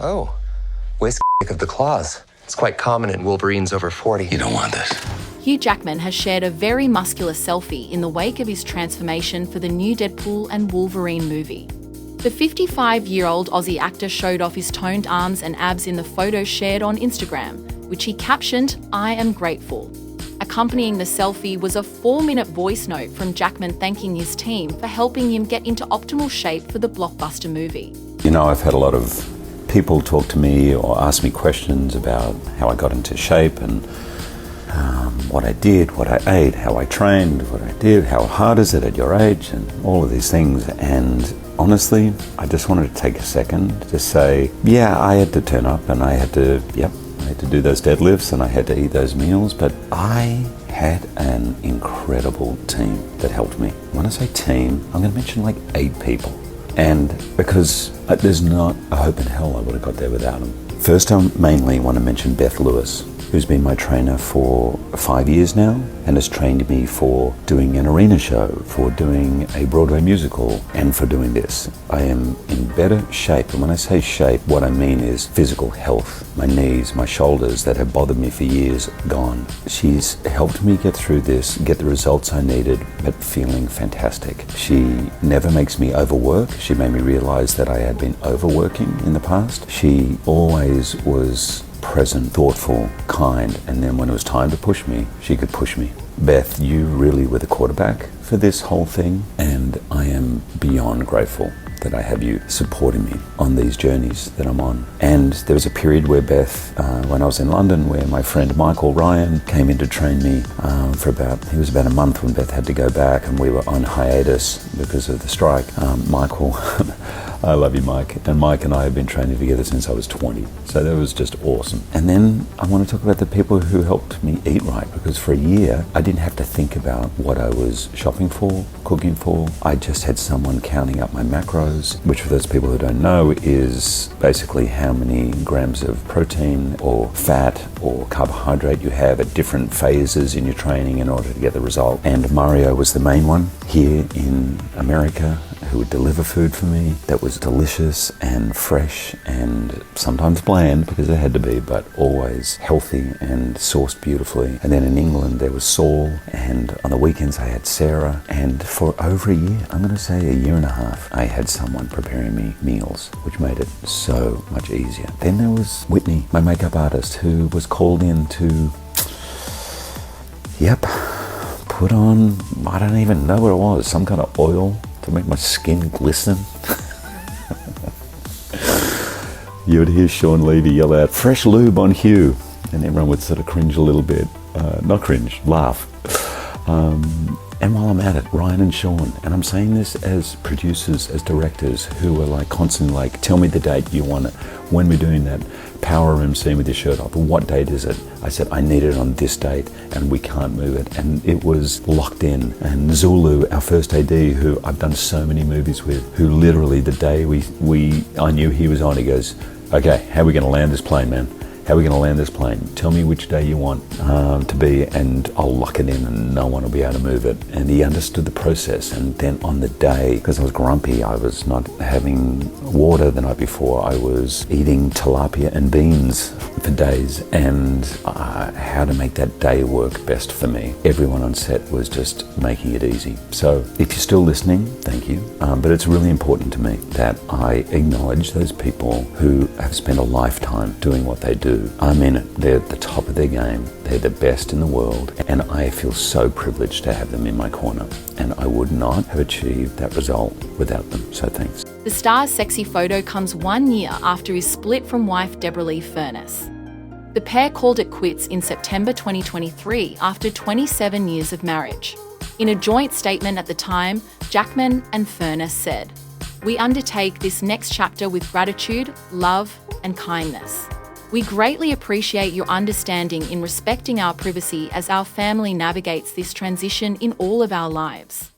Oh, whisk of the claws. It's quite common in Wolverines over 40. You don't want this. Hugh Jackman has shared a very muscular selfie in the wake of his transformation for the new Deadpool and Wolverine movie. The 55-year-old Aussie actor showed off his toned arms and abs in the photo shared on Instagram, which he captioned, "I am grateful." Accompanying the selfie was a 4-minute voice note from Jackman thanking his team for helping him get into optimal shape for the blockbuster movie. You know, I've had a lot of people talk to me or ask me questions about how I got into shape and what I did, what I ate, how I trained, what I did, how hard is it at your age, and all of these things. And honestly, I just wanted to take a second to say, yeah, I had to turn up and I had to do those deadlifts and I had to eat those meals, but I had an incredible team that helped me. When I say team, I'm going to mention like 8 people. And because there's not a hope in hell I would have got there without them. First, I mainly want to mention Beth Lewis, who's been my trainer for 5 years now and has trained me for doing an arena show, for doing a Broadway musical, and for doing this. I am in better shape, and when I say shape, what I mean is physical health. My knees, my shoulders that have bothered me for years, gone. She's helped me get through this, get the results I needed, but feeling fantastic. She never makes me overwork. She made me realize that I had been overworking in the past. She always was present, thoughtful, kind, and then when it was time to push me, she could push me. Beth, you really were the quarterback for this whole thing, and I am beyond grateful that I have you supporting me on these journeys that I'm on. And there was a period where Beth, when I was in London, where my friend Michael Ryan came in to train me he was about a month when Beth had to go back and we were on hiatus because of the strike. Michael, I love you, Mike. And Mike and I have been training together since I was 20. So that was just awesome. And then I want to talk about the people who helped me eat right, because for a year, I didn't have to think about what I was shopping for, cooking for. I just had someone counting up my macros, which for those people who don't know is basically how many grams of protein or fat or carbohydrate you have at different phases in your training in order to get the result. And Mario was the main one here in America who would deliver food for me that was delicious and fresh and sometimes bland because it had to be, but always healthy and sourced beautifully. And then in England there was Saul, and on the weekends I had Sarah, and for over a year, I'm going to say a year and a half, I had someone preparing me meals, which made it so much easier. Then there was Whitney, my makeup artist, who was called in to put on, I don't even know what it was, some kind of oil to make my skin glisten. You would hear Sean Levy yell out, "Fresh lube on Hugh," and everyone would sort of cringe a little bit. Not cringe, laugh. And while I'm at it, Ryan and Sean, and I'm saying this as producers, as directors who are like constantly like, tell me the date you want it. When we're doing that power room scene with your shirt off, what date is it? I said, I need it on this date and we can't move it. And it was locked in. And Zulu, our first AD, who I've done so many movies with, who literally the day I knew he was on, he goes, okay, how are we gonna land this plane, man? How are we going to land this plane? Tell me which day you want to be, and I'll lock it in and no one will be able to move it. And he understood the process. And then on the day, because I was grumpy, I was not having water the night before. I was eating tilapia and beans for days, and how to make that day work best for me. Everyone on set was just making it easy. So if you're still listening, thank you. But it's really important to me that I acknowledge those people who have spent a lifetime doing what they do. I mean, they're at the top of their game. They're the best in the world. And I feel so privileged to have them in my corner. And I would not have achieved that result without them. So thanks. The star's sexy photo comes 1 year after his split from wife Deborah Lee Furness. The pair called it quits in September 2023 after 27 years of marriage. In a joint statement at the time, Jackman and Furness said, "We undertake this next chapter with gratitude, love, and kindness. We greatly appreciate your understanding in respecting our privacy as our family navigates this transition in all of our lives."